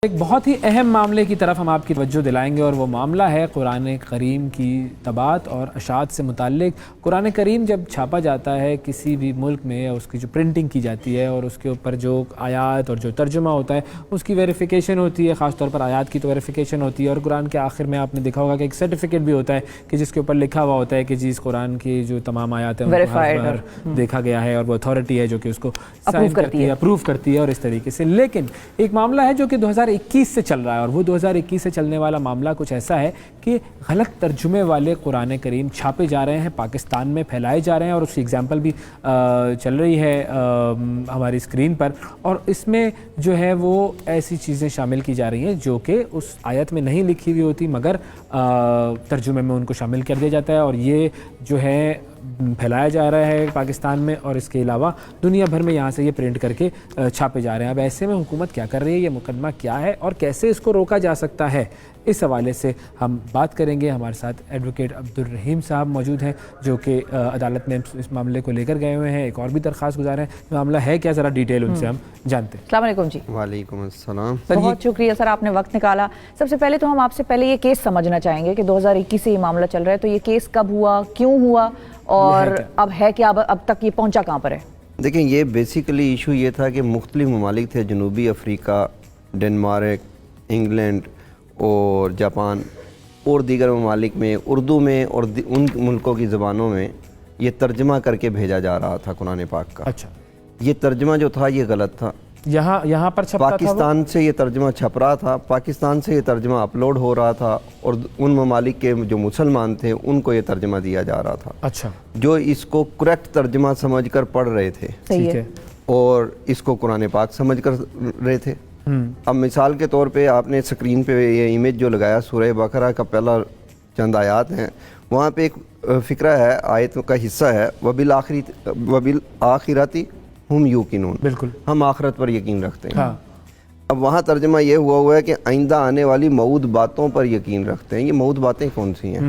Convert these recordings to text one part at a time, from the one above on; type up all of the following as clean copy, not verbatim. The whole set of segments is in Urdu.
ایک بہت ہی اہم معاملے کی طرف ہم آپ کی توجہ دلائیں گے اور وہ معاملہ ہے قرآن کریم کی طباعت اور اشاعت سے متعلق۔ قرآن کریم جب چھاپا جاتا ہے کسی بھی ملک میں، اس کی جو پرنٹنگ کی جاتی ہے اور اس کے اوپر جو آیات اور جو ترجمہ ہوتا ہے اس کی ویریفیکیشن ہوتی ہے، خاص طور پر آیات کی تو ویریفیکیشن ہوتی ہے، اور قرآن کے آخر میں آپ نے دیکھا ہوگا کہ ایک سرٹیفکیٹ بھی ہوتا ہے کہ جس کے اوپر لکھا ہوا ہوتا ہے کہ جی اس قرآن کی جو تمام آیات ہیں ان کو ہر بار دیکھا گیا ہے اور وہ اتھارٹی ہے جو کہ اس کو سائن کرتی ہے، اپروو کرتی ہے اور اس طریقے سے۔ لیکن ایک معاملہ ہے جو کہ 2021 سے چل رہا ہے اور وہ 2021 سے چلنے والا معاملہ کچھ ایسا ہے کہ غلط ترجمے والے قرآن کریم چھاپے جا رہے ہیں، پاکستان میں پھیلائے جا رہے ہیں، اور اس کی اگزامپل بھی چل رہی ہے ہماری اسکرین پر، اور اس میں جو ہے وہ ایسی چیزیں شامل کی جا رہی ہیں جو کہ اس آیت میں نہیں لکھی ہوئی ہوتی مگر ترجمے میں ان کو شامل کر دیا جاتا ہے، اور یہ جو ہے پھیلایا جا رہا ہے پاکستان میں، اور اس کے علاوہ دنیا بھر میں یہاں سے یہ پرنٹ کر کے چھاپے جا رہے ہیں۔ اب ایسے میں حکومت کیا کر رہی ہے، یہ مقدمہ کیا ہے اور کیسے اس کو روکا جا سکتا ہے، اس حوالے سے ہم بات کریں گے۔ ہمارے ساتھ ایڈوکیٹ عبدالرحیم صاحب موجود ہیں جو کہ عدالت میں اس معاملے کو لے کر گئے ہوئے ہیں، ایک اور بھی درخواست گزار ہیں۔ معاملہ ہے کیا، ذرا ڈیٹیل ان سے ہم جانتے ہیں۔ السلام علیکم جی۔ وعلیکم السلام۔ بہت شکریہ سر، آپ نے وقت نکالا۔ سب سے پہلے تو ہم آپ سے پہلے یہ کیس سمجھنا چاہیں گے کہ 2021 سے یہ معاملہ چل رہا ہے، تو یہ کیس کب ہوا، کیوں ہوا، اور اب ہے کیا، اب تک یہ پہنچا کہاں پر ہے؟ دیکھیں، یہ بیسیکلی ایشو یہ تھا کہ مختلف ممالک تھے، جنوبی افریقہ، ڈنمارک، انگلینڈ اور جاپان اور دیگر ممالک میں اردو میں اور ان ملکوں کی زبانوں میں یہ ترجمہ کر کے بھیجا جا رہا تھا قرآن پاک کا۔ اچھا، یہ ترجمہ جو تھا یہ غلط تھا، یہاں پر چھپتا تھا، پاکستان سے یہ ترجمہ چھپ رہا تھا، پاکستان سے یہ ترجمہ اپلوڈ ہو رہا تھا، اور ان ممالک کے جو مسلمان تھے ان کو یہ ترجمہ دیا جا رہا تھا، اچھا، جو اس کو کریکٹ ترجمہ سمجھ کر پڑھ رہے تھے ٹھیک ہے، اور اس کو قرآن پاک سمجھ کر رہے تھے۔ اب مثال کے طور پہ آپ نے سکرین پہ یہ امیج جو لگایا، سورہ بقرہ کا پہلا چند آیات ہیں، وہاں پہ ایک فقرہ ہے، آیت کا حصہ ہے، وَبِالْآخِرَةِ ہم یوقنون، بالکل، ہم آخرت پر یقین رکھتے ہیں۔ ہاں، اب وہاں ترجمہ یہ ہوا ہے کہ آئندہ آنے والی موعود باتوں پر یقین رکھتے ہیں۔ یہ موعود باتیں کون سی ہیں؟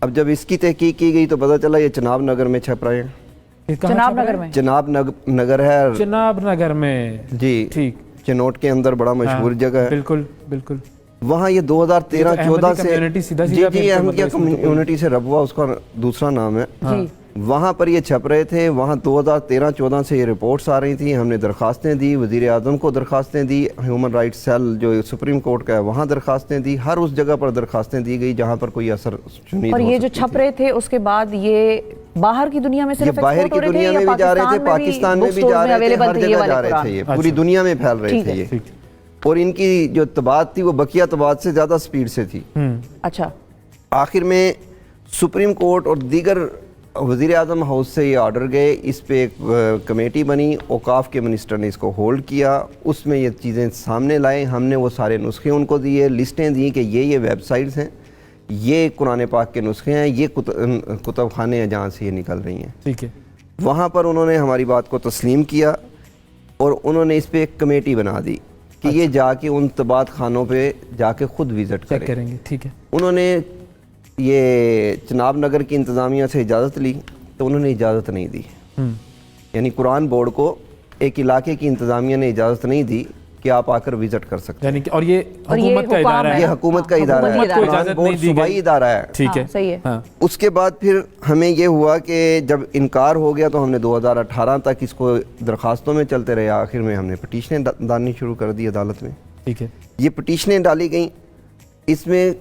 اب جب اس کی تحقیق کی گئی تو پتہ چلا یہ چناب نگر میں چھپ رہے ہیں۔ جناب نگر میں، چناب نگر ہے، جناب نگر میں، جی ٹھیک، چنوٹ کے اندر بڑا مشہور جگہ ہے، بالکل بالکل۔ وہاں یہ 2013-14 سے جی احمدیہ کمیونٹی سے ربوہ اس کا دوسرا نام ہے، وہاں پر یہ چھپ رہے تھے۔ وہاں 2013-14 سے یہ رپورٹس آ رہی تھیں، ہم نے درخواستیں دی، وزیر اعظم کو درخواستیں دی، ہیومن رائٹس سیل جو سپریم کورٹ کا ہے وہاں درخواستیں دی، ہر اس جگہ پر درخواستیں دی گئی جہاں پر کوئی اثر شنید ہو اور یہ جو سکتی چھپ رہے تھے اس کے بعد یہ باہر کی دنیا میں صرف باہر کی دنیا میں بھی جا رہے تھے، پاکستان میں بھی جا رہے تھے، ہر جگہ جا رہے تھے، یہ پوری دنیا میں پھیل رہے تھے یہ، اور ان کی جو طباعت تھی وہ بقیہ طباعت سے زیادہ سپیڈ سے تھی۔ اچھا، آخر میں سپریم کورٹ اور دیگر وزیر اعظم ہاؤس سے یہ آرڈر گئے، اس پہ ایک کمیٹی بنی، اوقاف کے منسٹر نے اس کو ہولڈ کیا، اس میں یہ چیزیں سامنے لائے، ہم نے وہ سارے نسخے ان کو دیے، لسٹیں دیں کہ یہ ویب سائٹس ہیں، یہ قرآن پاک کے نسخے ہیں، یہ کتب خانے ہیں جہاں سے یہ نکل رہی ہیں، ٹھیک ہے۔ وہاں پر انہوں نے ہماری بات کو تسلیم کیا اور انہوں نے اس پہ ایک کمیٹی بنا دی کہ یہ جا کے ان طباعت خانوں پہ جا کے خود وزٹ کریں گے، ٹھیک ہے۔ انہوں نے یہ چناب نگر کی انتظامیہ سے اجازت لی تو انہوں نے اجازت نہیں دی، یعنی قرآن بورڈ کو ایک علاقے کی انتظامیہ نے اجازت نہیں دی کہ آپ آ کر وزٹ کر سکتے ہیں، اور یہ حکومت کا ادارہ ہے، یہ حکومت کا ادارہ ہے، قرآن بورڈ صوبائی ادارہ ہے، ٹھیک ہے، صحیح ہے۔ اس کے بعد پھر ہمیں یہ ہوا کہ جب انکار ہو گیا تو ہم نے 2018 تک اس کو درخواستوں میں چلتے رہے، آخر میں ہم نے پٹیشنیں ڈالنی شروع کر دی عدالت میں، ٹھیک ہے۔ یہ پٹیشنیں ڈالی گئیں، اس میں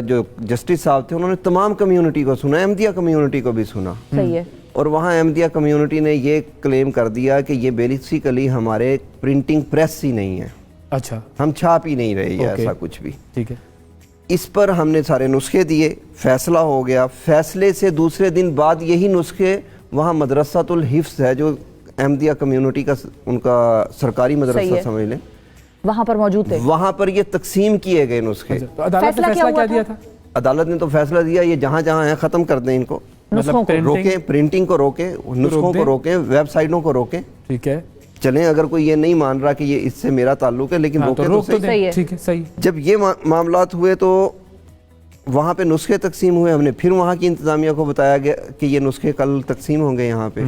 جو جسٹس صاحب تھے انہوں نے تمام کمیونٹی کو سنا، احمدیہ کمیونٹی کو بھی سنا، صحیح ہے، اور وہاں احمدیہ کمیونٹی نے یہ کلیم کر دیا کہ یہ بیسیکلی ہمارے پرنٹنگ پریس ہی نہیں ہے، اچھا، ہم چھاپ ہی نہیں رہے یہ ایسا کچھ بھی، ٹھیک ہے۔ اس پر ہم نے سارے نسخے دیے، فیصلہ ہو گیا، فیصلے سے دوسرے دن بعد یہی نسخے وہاں مدرسۃ الحفظ ہے جو احمدیہ کمیونٹی کا ان کا سرکاری مدرسہ سمجھ لیں، وہاں پر موجود تھے، وہاں پر یہ تقسیم کیے گئے نسخے۔ عدالت نے فیصلہ کیا دیا تھا؟ عدالت نے تو فیصلہ دیا یہ جہاں جہاں ہیں ختم کر دیں، ان کو روکیں، پرنٹنگ کو روکیں، نسخوں کو روکیں، ویب سائٹوں کو روکیں، ٹھیک ہے۔ چلیں اگر کوئی یہ نہیں مان رہا کہ یہ اس سے میرا تعلق ہے لیکن روکیں تو صحیح، ٹھیک ہے، صحیح۔ جب یہ معاملات ہوئے تو وہاں پہ نسخے تقسیم ہوئے، ہم نے پھر وہاں کی انتظامیہ کو بتایا گیا کہ یہ نسخے کل تقسیم ہوں گے یہاں پہ،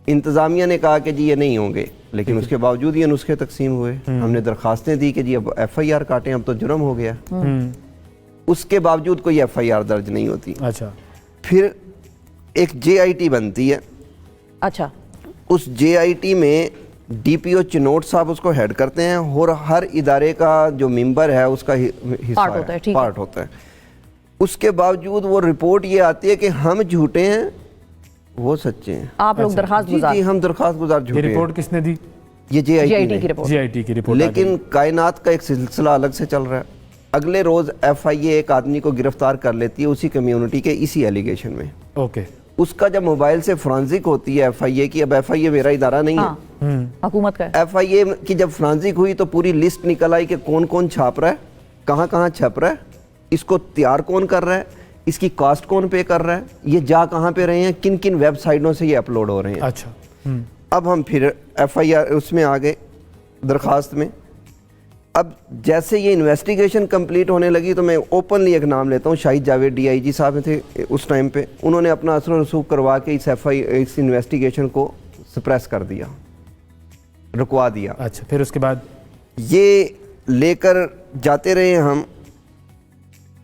انتظامیہ نے کہا کہ جی یہ نہیں ہوں گے، لیکن اس کے باوجود یہ نسخے تقسیم ہوئے. ہم نے درخواستیں دی کہ جی اب ایف آئی آر کاٹیں، اب تو جرم ہو گیا. اس کے باوجود کوئی ایف آئی آر درج نہیں ہوتی. اچھا. پھر ایک جے آئی ٹی بنتی ہے. اچھا. اس جے آئی ٹی میں ڈی پی او چنوٹ صاحب اس کو ہیڈ کرتے ہیں، اور ہر ادارے کا جو ممبر ہے اس کا حصہ پارٹ ہوتا ہے. اس کے باوجود وہ رپورٹ یہ آتی ہے کہ ہم جھوٹے ہیں وہ سچے ہیں. آپ لوگ درخواست گزار؟ جی ہم درخواست گزار جھوٹے ہیں. یہ رپورٹ کس نے دی؟ یہ جے آئی ٹی کی رپورٹ. لیکن کائنات کا ایک سلسلہ الگ سے چل رہا ہے. اگلے روز ایف آئی اے ایک آدمی کو گرفتار کر لیتی ہے اسی کمیونٹی کے اسی ایلیگیشن میں. اوکے. اس کا جب موبائل سے فرانزک ہوتی ہے ایف آئی اے کی، اب ایف آئی اے میرا ادارہ نہیں ہے، حکومت کا ہے. ایف آئی اے کی جب فرانزک ہوئی تو پوری لسٹ نکل آئی کہ کون کون چھاپ رہا ہے، کہاں کہاں چھپ رہا ہے، اس کو تیار کون کر رہا ہے، اس کی کاسٹ کون پے کر رہا ہے، یہ جا کہاں پہ رہے ہیں، کن کن ویب سائٹوں سے یہ اپلوڈ ہو رہے ہیں. اچھا. اب ہم پھر ایف آئی آر اس میں آ گئے درخواست میں. اب جیسے یہ انویسٹیگیشن کمپلیٹ ہونے لگی تو میں اوپنلی ایک نام لیتا ہوں، شاہد جاوید ڈی آئی جی صاحب تھے اس ٹائم پہ، انہوں نے اپنا اثر و رسوخ کروا کے اس انویسٹیگیشن کو سپریس کر دیا، رکوا دیا. اچھا. پھر اس کے بعد یہ لے کر جاتے رہے ہم،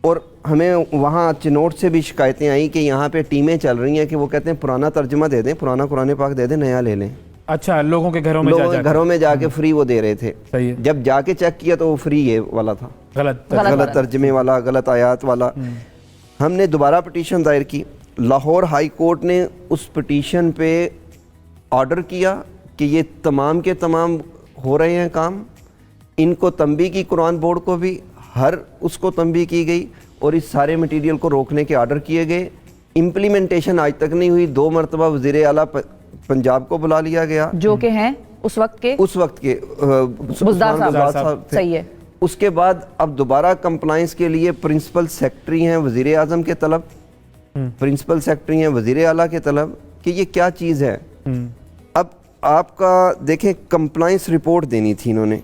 اور ہمیں وہاں چنوٹ سے بھی شکایتیں آئیں کہ یہاں پہ ٹیمیں چل رہی ہیں کہ وہ کہتے ہیں پرانا ترجمہ دے دیں، پرانا قرآن پاک دے دیں، نیا لے لیں. اچھا. لوگوں کے گھروں میں جا کے فری وہ دے رہے تھے. جب جا کے چیک کیا تو وہ فری یہ والا تھا، غلط ترجمے والا، غلط آیات والا. ہم نے دوبارہ پٹیشن دائر کی. لاہور ہائی کورٹ نے اس پٹیشن پہ آرڈر کیا کہ یہ تمام کے تمام ہو رہے ہیں کام. ان کو تنبیہ کی، قرآن بورڈ کو بھی ہر اس کو تنبیہ کی گئی، اور اس سارے مٹیریل کو روکنے کے آرڈر کیے گئے. امپلیمنٹیشن آج تک نہیں ہوئی. 2 مرتبہ وزیر اعلیٰ پنجاب کو بلا لیا گیا، جو کہ ہیں اس وقت کے بزدار صاحب تھے. صحیح ہے. اس کے بعد اب دوبارہ کمپلائنس کے لیے پرنسپل سیکرٹری ہیں وزیر اعظم کے طلب، پرنسپل سیکرٹری ہیں وزیر اعلیٰ کے طلب، کہ یہ کیا چیز ہے. اب آپ کا دیکھیں کمپلائنس رپورٹ دینی تھی انہوں نے،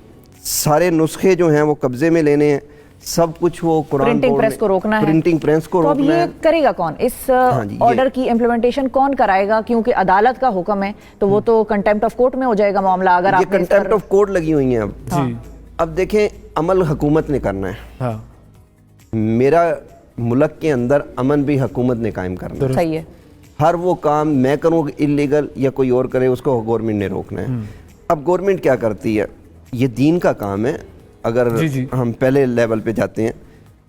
سارے نسخے جو ہیں وہ قبضے میں لینے ہیں، سب کچھ وہ قرآن پرنٹنگ پریس کو روکنا ہے. پرنٹنگ پریس کو تو اب روکنا ہے. یہ کرے گا کون؟ اس آرڈر کی امپلیمنٹیشن کون کرائے گا؟ کیونکہ عدالت کا حکم ہے تو وہ تو کنٹیمپٹ آف کورٹ میں ہو جائے گا معاملہ. اگر آپ کنٹیمپٹ آف کورٹ لگی ہوئی ہیں اب دیکھیں عمل حکومت نے کرنا ہے. میرا ملک کے اندر امن بھی حکومت نے قائم کرنا ہے. صحیح ہے. ہر وہ کام میں کروں انلیگل یا کوئی اور کرے اس کو گورنمنٹ نے روکنا ہے. اب گورنمنٹ کیا کرتی ہے؟ یہ دین کا کام ہے. اگر ہم پہلے لیول پہ جاتے ہیں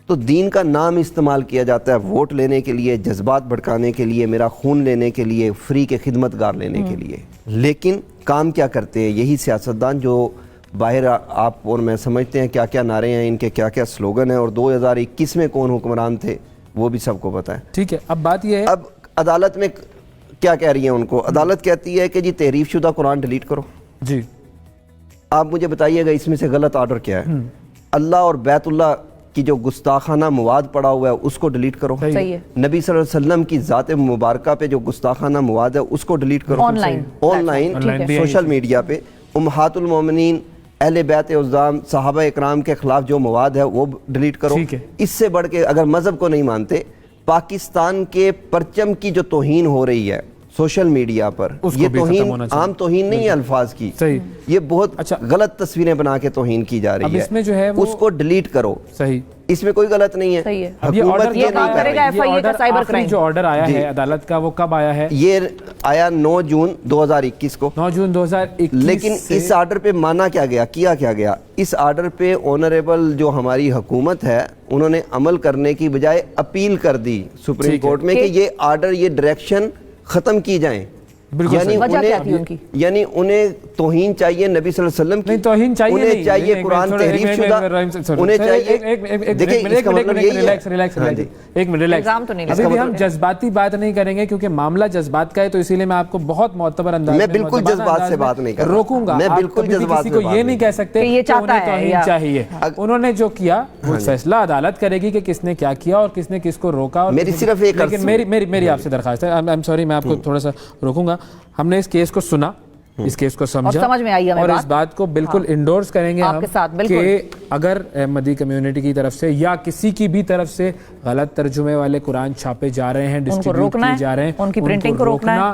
تو دین کا نام استعمال کیا جاتا ہے ووٹ لینے کے لیے، جذبات بھڑکانے کے لیے، میرا خون لینے کے لیے، فری کے خدمتگار لینے کے لیے. لیکن کام کیا کرتے ہیں یہی سیاستدان جو باہر آپ اور میں سمجھتے ہیں کیا کیا نعرے ہیں ان کے، کیا کیا سلوگن ہیں، اور 2021 میں کون حکمران تھے وہ بھی سب کو پتہ ہے. ٹھیک ہے. اب بات یہ ہے، اب عدالت میں کیا کہہ رہی ہیں ان کو؟ عدالت کہتی ہے کہ جی تحریف شدہ قرآن ڈیلیٹ کرو. جی آپ مجھے بتائیے گا اس میں سے غلط آرڈر کیا ہے؟ اللہ اور بیت اللہ کی جو گستاخانہ مواد پڑا ہوا ہے اس کو ڈیلیٹ کرو. صحیح ہے. نبی صلی اللہ علیہ وسلم کی ذات مبارکہ پہ جو گستاخانہ مواد ہے اس کو ڈیلیٹ کرو. آن لائن سوشل میڈیا پہ امہات المومنین، اہل بیت عظام، صحابہ اکرام کے خلاف جو مواد ہے وہ ڈیلیٹ کرو. اس سے بڑھ کے اگر مذہب کو نہیں مانتے، پاکستان کے پرچم کی جو توہین ہو رہی ہے سوشل میڈیا پر، یہ توہین عام توہین نہیں ہے الفاظ کی، یہ بہت غلط تصویریں بنا کے توہین کی جا رہی ہے، اس کو ڈیلیٹ کرو. صحیح. اس میں کوئی غلط نہیں ہے. حکومت یہ نہیں کرے گا. آخری جو آرڈر آیا ہے عدالت کا وہ کب آیا ہے؟ یہ آیا 9 جون 2021 کو. 9 جون 2021. لیکن اس آرڈر پہ مانا کیا گیا، کیا گیا؟ اس آرڈر پہ آنریبل جو ہماری حکومت ہے انہوں نے عمل کرنے کی بجائے اپیل کر دی سپریم کورٹ میں کہ یہ آرڈر، یہ ڈائریکشن ختم کی جائیں. یعنی انہیں توہین چاہیے نبی صلی اللہ علیہ وسلم کی، توہین چاہیے، انہیں چاہیے قرآن تحریف شدہ، انہیں چاہیے. دیکھیں اس کا مطلب یہی ہے. ایک منٹ ریلیکس. ابھی بھی ہم جذباتی بات نہیں کریں گے کیونکہ معاملہ جذبات کا ہے، تو اسی لیے میں آپ کو بہت معتبر انداز میں بالکل جذبات سے بات نہیں کر رہا، روکوں گا. میں بالکل جذبات سے کسی کو یہ نہیں کہہ سکتے کہ انہیں توہین چاہیے. انہوں نے جو کیا وہ فیصلہ عدالت کرے گی کہ کس نے کیا کیا اور کس نے کس کو روکا. میری صرف ایک، لیکن میری آپ سے درخواست ہے، آئی ایم سوری، میں آپ کو تھوڑا سا روکوں گا. ہم نے اس کیس کو سنا، اس کیس کو سمجھا اور اس بات کو بالکل انڈورس کریں گے ہم کہ اگر احمدی کمیونٹی کی طرف سے یا کسی کی بھی طرف سے غلط ترجمے والے قرآن چھاپے جا رہے ہیں، ڈسٹریبیوٹ کیے جا رہے ہیں، ان کی پرنٹنگ کو روکنا